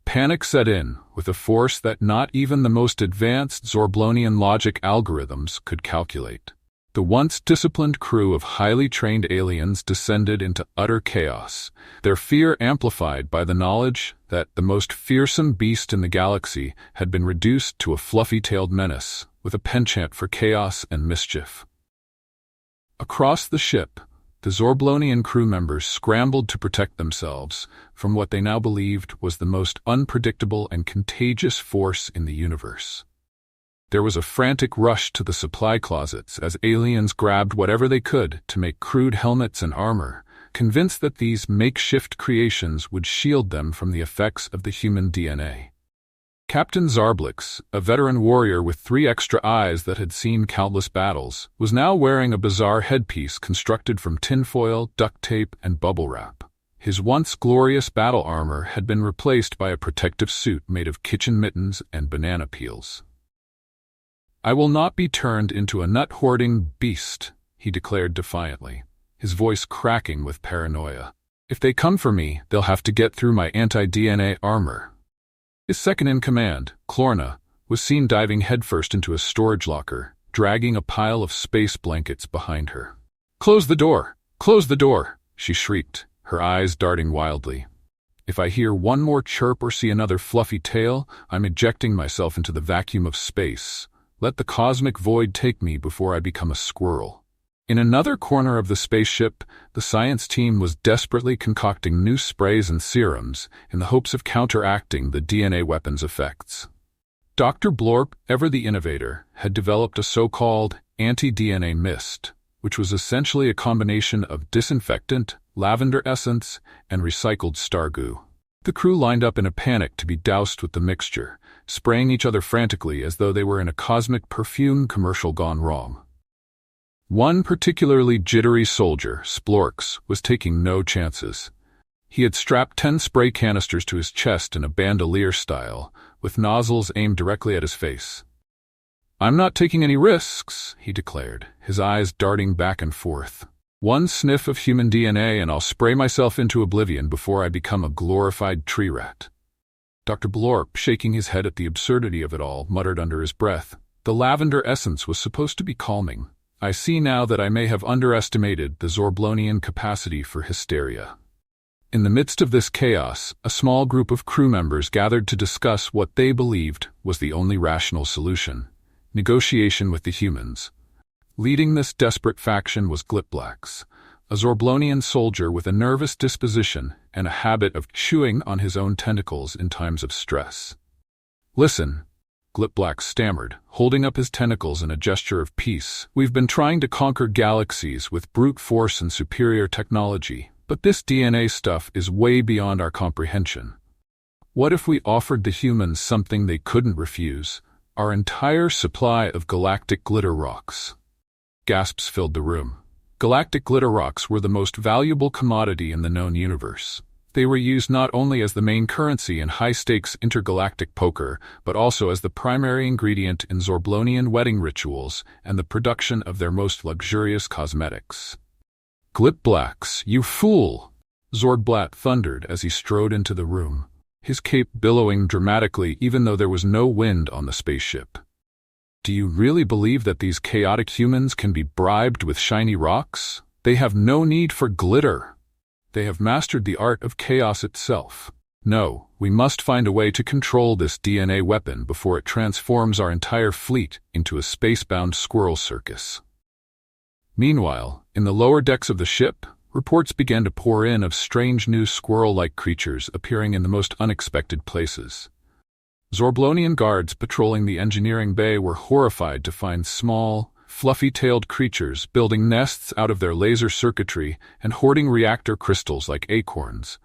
Speaker 1: Panic set in, with a force that not even the most advanced Zorblonian logic algorithms could calculate. The once disciplined crew of highly trained aliens descended into utter chaos, their fear amplified by the knowledge that the most fearsome beast in the galaxy had been reduced to a fluffy-tailed menace, with a penchant for chaos and mischief. Across the ship, the Zorblonian crew members scrambled to protect themselves from what they now believed was the most unpredictable and contagious force in the universe. There was a frantic rush to the supply closets as aliens grabbed whatever they could to make crude helmets and armor, convinced that these makeshift creations would shield them from the effects of the human DNA. Captain Zarblix, a veteran warrior with 3 extra eyes that had seen countless battles, was now wearing a bizarre headpiece constructed from tinfoil, duct tape, and bubble wrap. His once glorious battle armor had been replaced by a protective suit made of kitchen mittens and banana peels. "I will not be turned into a nut-hoarding beast," he declared defiantly, his voice cracking with paranoia. "If they come for me, they'll have to get through my anti-DNA armor." His second-in-command, Clorna, was seen diving headfirst into a storage locker, dragging a pile of space blankets behind her. "Close the door! Close the door!" she shrieked, her eyes darting wildly. "If I hear one more chirp or see another fluffy tail, I'm ejecting myself into the vacuum of space. Let the cosmic void take me before I become a squirrel." In another corner of the spaceship, the science team was desperately concocting new sprays and serums in the hopes of counteracting the DNA weapon's effects. Dr. Blorp, ever the innovator, had developed a so-called anti-DNA mist, which was essentially a combination of disinfectant, lavender essence, and recycled star goo. The crew lined up in a panic to be doused with the mixture, spraying each other frantically as though they were in a cosmic perfume commercial gone wrong. One particularly jittery soldier, Splorks, was taking no chances. He had strapped 10 spray canisters to his chest in a bandolier style, with nozzles aimed directly at his face. "I'm not taking any risks," he declared, his eyes darting back and forth. "One sniff of human DNA and I'll spray myself into oblivion before I become a glorified tree rat." Dr. Blorp, shaking his head at the absurdity of it all, muttered under his breath, "The lavender essence was supposed to be calming. I see now that I may have underestimated the Zorblonian capacity for hysteria." In the midst of this chaos, a small group of crew members gathered to discuss what they believed was the only rational solution: negotiation with the humans. Leading this desperate faction was Glipblax, a Zorblonian soldier with a nervous disposition and a habit of chewing on his own tentacles in times of stress. "Listen," Glipblax stammered, holding up his tentacles in a gesture of peace. "We've been trying to conquer galaxies with brute force and superior technology, but this DNA stuff is way beyond our comprehension. What if we offered the humans something they couldn't refuse? Our entire supply of galactic glitter rocks." Gasps filled the room. Galactic glitter rocks were the most valuable commodity in the known universe. They were used not only as the main currency in high-stakes intergalactic poker, but also as the primary ingredient in Zorblonian wedding rituals and the production of their most luxurious cosmetics. "Glipblax, you fool!" Zorblat thundered as he strode into the room, his cape billowing dramatically even though there was no wind on the spaceship. "Do you really believe that these chaotic humans can be bribed with shiny rocks? They have no need for glitter. They have mastered the art of chaos itself. No, we must find a way to control this DNA weapon before it transforms our entire fleet into a space-bound squirrel circus. Meanwhile, in the lower decks of the ship, reports began to pour in of strange new squirrel-like creatures appearing in the most unexpected places. Zorblonian guards patrolling the engineering bay were horrified to find small, fluffy-tailed creatures building nests out of their laser circuitry and hoarding reactor crystals like acorns.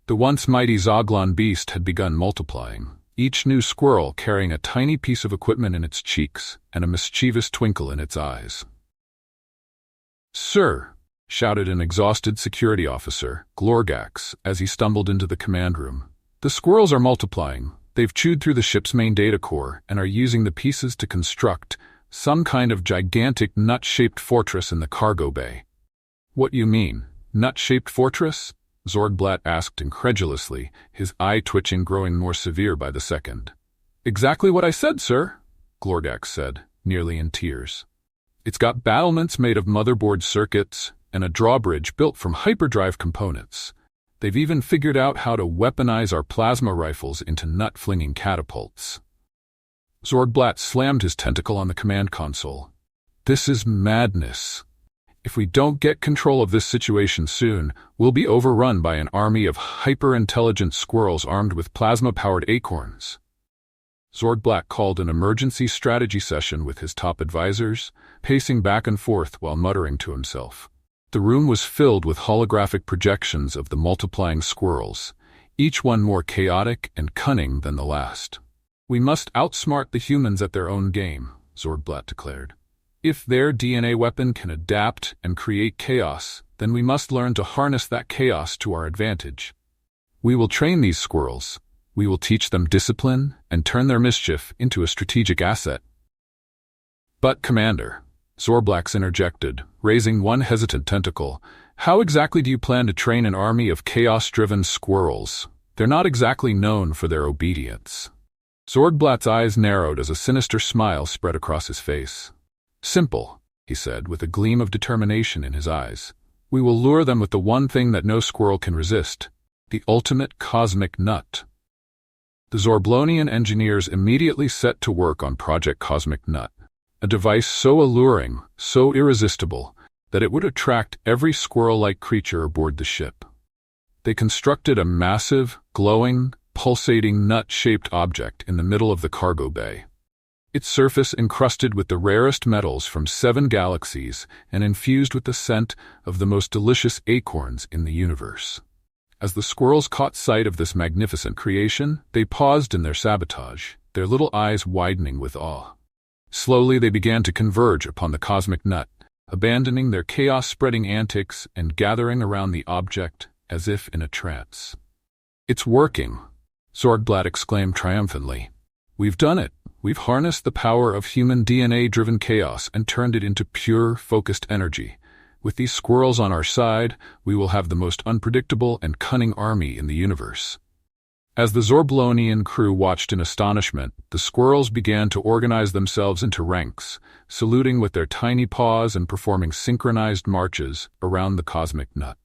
Speaker 1: The once mighty Zoglon beast had begun multiplying, each new squirrel carrying a tiny piece of equipment in its cheeks and a mischievous twinkle in its eyes. "Sir," shouted an exhausted security officer, Glorgax, as he stumbled into the command room. "The squirrels are multiplying. They've chewed through the ship's main data core and are using the pieces to construct some kind of gigantic nut-shaped fortress in the cargo bay." "What you mean, nut-shaped fortress?" Zorgblat asked incredulously, his eye twitching growing more severe by the second. "Exactly what I said, sir," Glorgax said, nearly in tears. "It's got battlements made of motherboard circuits and a drawbridge built from hyperdrive components. They've even figured out how to weaponize our plasma rifles into nut-flinging catapults." Zorgblat slammed his tentacle on the command console. "This is madness. If we don't get control of this situation soon, we'll be overrun by an army of hyper-intelligent squirrels armed with plasma-powered acorns." Zorgblat called an emergency strategy session with his top advisors, pacing back and forth while muttering to himself. The room was filled with holographic projections of the multiplying squirrels, each one more chaotic and cunning than the last. "We must outsmart the humans at their own game," Zorgblat declared. "If their DNA weapon can adapt and create chaos, then we must learn to harness that chaos to our advantage. We will train these squirrels. We will teach them discipline and turn their mischief into a strategic asset." "But, Commander," Zorblax interjected, raising one hesitant tentacle, "how exactly do you plan to train an army of chaos-driven squirrels? They're not exactly known for their obedience." Zorgblat's eyes narrowed as a sinister smile spread across his face. "Simple," he said, with a gleam of determination in his eyes. "We will lure them with the one thing that no squirrel can resist, the ultimate cosmic nut." The Zorblonian engineers immediately set to work on Project Cosmic Nut, a device so alluring, so irresistible, that it would attract every squirrel-like creature aboard the ship. They constructed a massive, glowing, pulsating nut-shaped object in the middle of the cargo bay. Its surface encrusted with the rarest metals from 7 galaxies and infused with the scent of the most delicious acorns in the universe. As the squirrels caught sight of this magnificent creation, they paused in their sabotage, their little eyes widening with awe. Slowly they began to converge upon the cosmic nut, abandoning their chaos-spreading antics and gathering around the object as if in a trance. "It's working," Zorgblat exclaimed triumphantly. "We've done it. We've harnessed the power of human DNA-driven chaos and turned it into pure, focused energy. With these squirrels on our side, we will have the most unpredictable and cunning army in the universe." As the Zorblonian crew watched in astonishment, the squirrels began to organize themselves into ranks, saluting with their tiny paws and performing synchronized marches around the cosmic nut.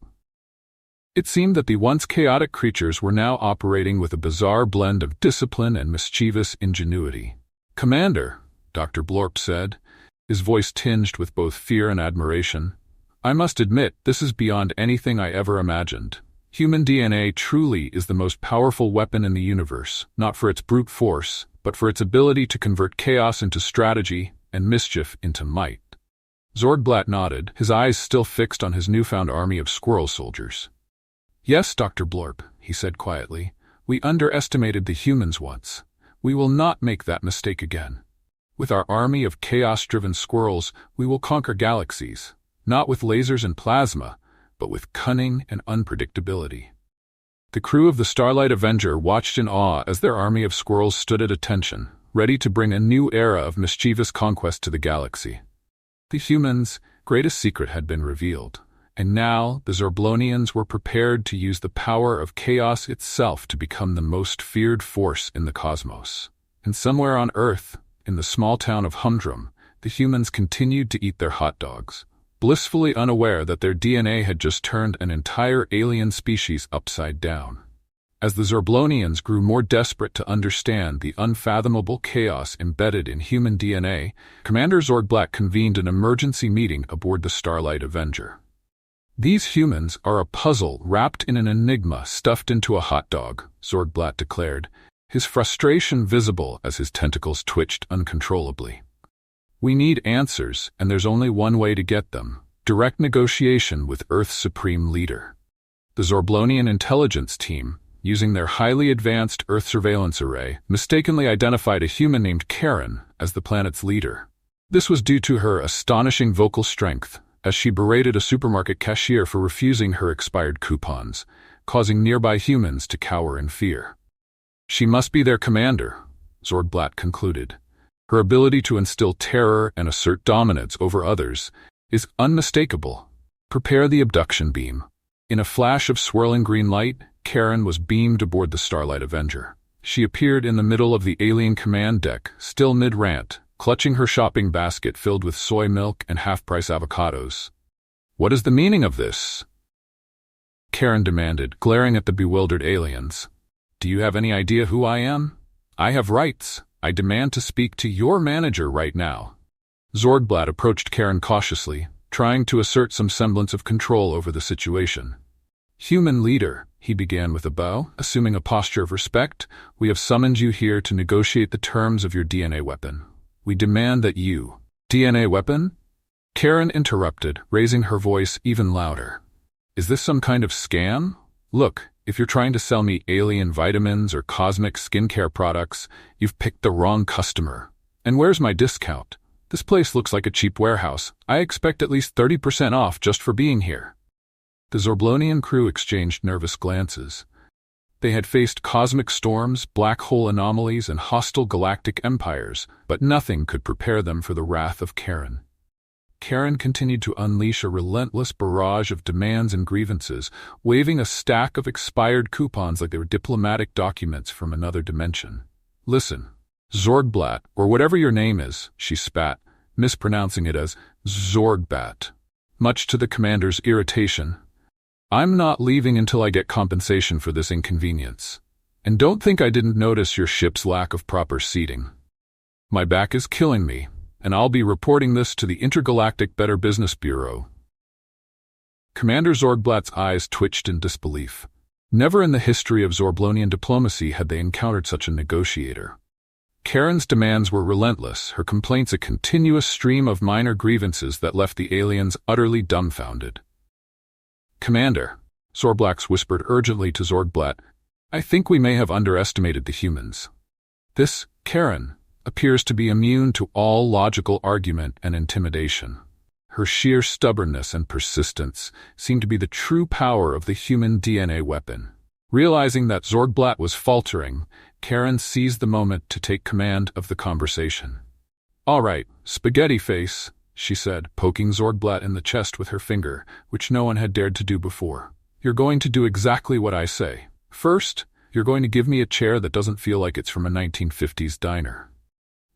Speaker 1: It seemed that the once chaotic creatures were now operating with a bizarre blend of discipline and mischievous ingenuity. "Commander," Dr. Blorp said, his voice tinged with both fear and admiration, "I must admit this is beyond anything I ever imagined. Human DNA truly is the most powerful weapon in the universe, not for its brute force, but for its ability to convert chaos into strategy and mischief into might." Zorgblat nodded, his eyes still fixed on his newfound army of squirrel soldiers. "Yes, Dr. Blorp," he said quietly, "we underestimated the humans once. We will not make that mistake again. With our army of chaos-driven squirrels, we will conquer galaxies, not with lasers and plasma, but with cunning and unpredictability." The crew of the Starlight Avenger watched in awe as their army of squirrels stood at attention, ready to bring a new era of mischievous conquest to the galaxy. The humans' greatest secret had been revealed, and now the Zorblonians were prepared to use the power of chaos itself to become the most feared force in the cosmos. And somewhere on Earth, in the small town of Humdrum, the humans continued to eat their hot dogs, blissfully unaware that their DNA had just turned an entire alien species upside down. As the Zorblonians grew more desperate to understand the unfathomable chaos embedded in human DNA, Commander Zorgblat convened an emergency meeting aboard the Starlight Avenger. "These humans are a puzzle wrapped in an enigma stuffed into a hot dog," Zorgblat declared, his frustration visible as his tentacles twitched uncontrollably. "We need answers, and there's only one way to get them: direct negotiation with Earth's supreme leader." The Zorblonian intelligence team, using their highly advanced Earth surveillance array, mistakenly identified a human named Karen as the planet's leader. This was due to her astonishing vocal strength, as she berated a supermarket cashier for refusing her expired coupons, causing nearby humans to cower in fear. "She must be their commander," Zorgblat concluded. "Her ability to instill terror and assert dominance over others is unmistakable. Prepare the abduction beam." In a flash of swirling green light, Karen was beamed aboard the Starlight Avenger. She appeared in the middle of the alien command deck, still mid-rant, clutching her shopping basket filled with soy milk and half-price avocados. "What is the meaning of this?" Karen demanded, glaring at the bewildered aliens. "Do you have any idea who I am? I have rights. I demand to speak to your manager right now." Zorgblat approached Karen cautiously, trying to assert some semblance of control over the situation. "Human leader," he began with a bow, assuming a posture of respect, "we have summoned you here to negotiate the terms of your DNA weapon. We demand that you—" "DNA weapon?" Karen interrupted, raising her voice even louder. "Is this some kind of scam? Look, if you're trying to sell me alien vitamins or cosmic skincare products, you've picked the wrong customer. And where's my discount? This place looks like a cheap warehouse. I expect at least 30% off just for being here." The Zorblonian crew exchanged nervous glances. They had faced cosmic storms, black hole anomalies, and hostile galactic empires, but nothing could prepare them for the wrath of Karen. Karen continued to unleash a relentless barrage of demands and grievances, waving a stack of expired coupons like they were diplomatic documents from another dimension. "Listen, Zorgblat, or whatever your name is," she spat, mispronouncing it as Zorgbat. Much to the commander's irritation, "I'm not leaving until I get compensation for this inconvenience. And don't think I didn't notice your ship's lack of proper seating. My back is killing me, and I'll be reporting this to the Intergalactic Better Business Bureau." Commander Zorgblat's eyes twitched in disbelief. Never in the history of Zorblonian diplomacy had they encountered such a negotiator. Karen's demands were relentless, her complaints a continuous stream of minor grievances that left the aliens utterly dumbfounded. "Commander," Zorblax whispered urgently to Zorgblat, "I think we may have underestimated the humans. This Karen appears to be immune to all logical argument and intimidation. Her sheer stubbornness and persistence seem to be the true power of the human DNA weapon." Realizing that Zorgblat was faltering, Karen seized the moment to take command of the conversation. "All right, spaghetti face," she said, poking Zorgblat in the chest with her finger, which no one had dared to do before. "You're going to do exactly what I say. First, you're going to give me a chair that doesn't feel like it's from a 1950s diner.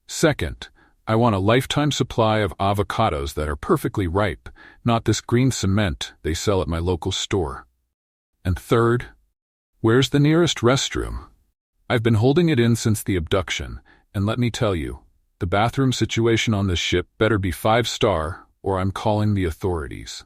Speaker 1: Second, I want a lifetime supply of avocados that are perfectly ripe, not this green cement they sell at my local store. And third, where's the nearest restroom? I've been holding it in since the abduction, and let me tell you, the bathroom situation on this ship better be 5-star, or I'm calling the authorities."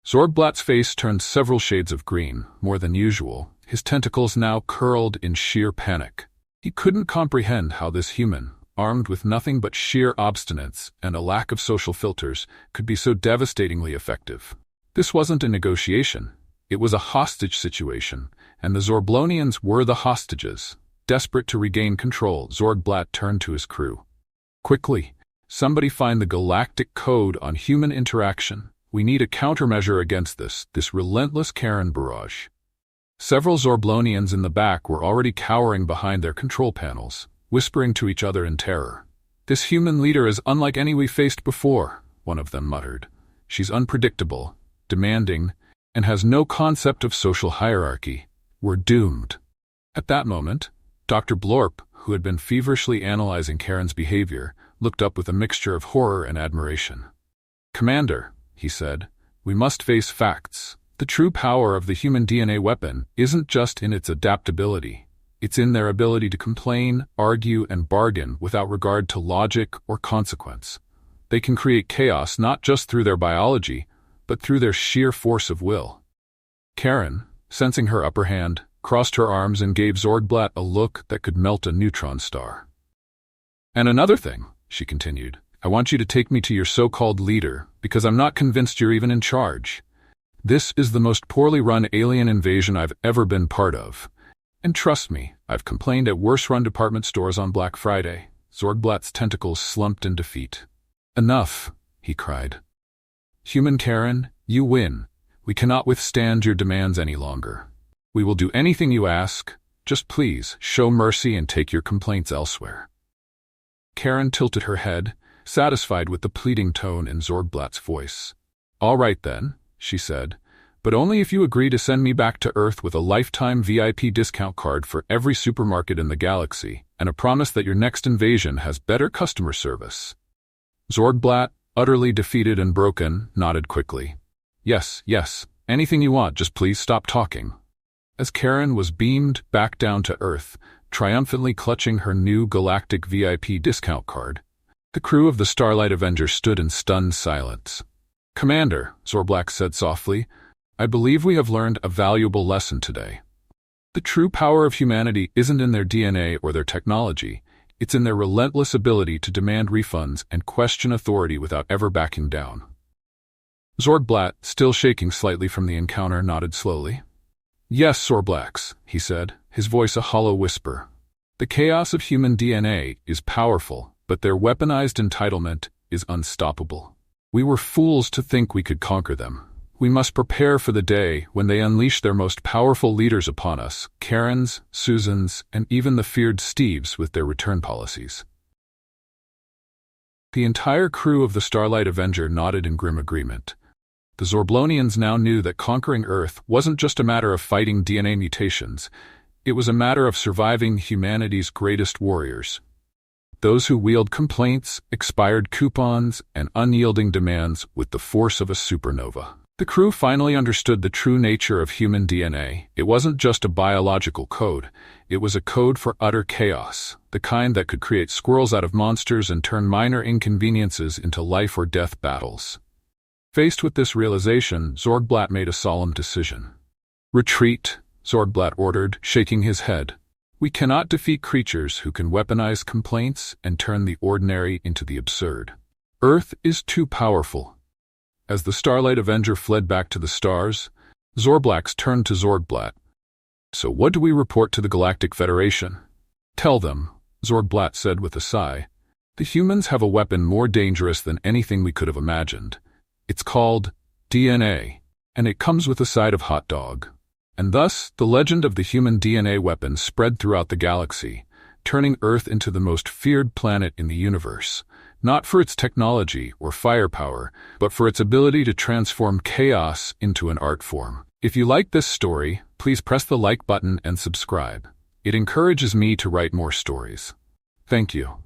Speaker 1: Zorgblat's face turned several shades of green, more than usual, his tentacles now curled in sheer panic. He couldn't comprehend how this human, armed with nothing but sheer obstinance and a lack of social filters, could be so devastatingly effective. This wasn't a negotiation. It was a hostage situation, and the Zorblonians were the hostages. Desperate to regain control, Zorgblat turned to his crew. "Quickly, somebody find the galactic code on human interaction. We need a countermeasure against this relentless Karen barrage." Several Zorblonians in the back were already cowering behind their control panels, whispering to each other in terror. "This human leader is unlike any we faced before," one of them muttered. "She's unpredictable, demanding, and has no concept of social hierarchy. We're doomed." At that moment, Dr. Blorp, who had been feverishly analyzing Karen's behavior, looked up with a mixture of horror and admiration. "Commander," he said, "we must face facts. The true power of the human DNA weapon isn't just in its adaptability. It's in their ability to complain, argue, and bargain without regard to logic or consequence. They can create chaos not just through their biology, but through their sheer force of will." Karen, sensing her upper hand, crossed her arms and gave Zorgblat a look that could melt a neutron star. "And another thing," she continued, "I want you to take me to your so-called leader, because I'm not convinced you're even in charge. This is the most poorly run alien invasion I've ever been part of. And trust me, I've complained at worse-run department stores on Black Friday." Zorgblat's tentacles slumped in defeat. "Enough," he cried. "Human Karen, you win. We cannot withstand your demands any longer. We will do anything you ask. Just please show mercy and take your complaints elsewhere." Karen tilted her head, satisfied with the pleading tone in Zorgblat's voice. "All right then," she said, "but only if you agree to send me back to Earth with a lifetime VIP discount card for every supermarket in the galaxy, and a promise that your next invasion has better customer service." Zorgblat, utterly defeated and broken, nodded quickly. Yes, anything you want, just please stop talking." As Karen was beamed back down to Earth, triumphantly clutching her new galactic VIP discount card, the crew of the Starlight Avenger stood in stunned silence. "Commander," Zorgblat said softly, "I believe we have learned a valuable lesson today. The true power of humanity isn't in their DNA or their technology. It's in their relentless ability to demand refunds and question authority without ever backing down." Zorgblat, still shaking slightly from the encounter, nodded slowly. "Yes, Zorblax," he said, his voice a hollow whisper. "The chaos of human DNA is powerful, but their weaponized entitlement is unstoppable. We were fools to think we could conquer them. We must prepare for the day when they unleash their most powerful leaders upon us, Karens, Susans, and even the feared Steves with their return policies." The entire crew of the Starlight Avenger nodded in grim agreement. The Zorblonians now knew that conquering Earth wasn't just a matter of fighting DNA mutations. It was a matter of surviving humanity's greatest warriors. Those who wield complaints, expired coupons, and unyielding demands with the force of a supernova. The crew finally understood the true nature of human DNA. It wasn't just a biological code. It was a code for utter chaos, the kind that could create squirrels out of monsters and turn minor inconveniences into life-or-death battles. Faced with this realization, Zorgblat made a solemn decision. "Retreat," Zorgblat ordered, shaking his head. "We cannot defeat creatures who can weaponize complaints and turn the ordinary into the absurd. Earth is too powerful." As the Starlight Avenger fled back to the stars, Zorblax turned to Zorgblat. "So what do we report to the Galactic Federation?" "Tell them," Zorgblat said with a sigh, "the humans have a weapon more dangerous than anything we could have imagined. It's called DNA, and it comes with a side of hot dog." And thus, the legend of the human DNA weapon spread throughout the galaxy, turning Earth into the most feared planet in the universe, not for its technology or firepower, but for its ability to transform chaos into an art form. If you like this story, please press the like button and subscribe. It encourages me to write more stories. Thank you.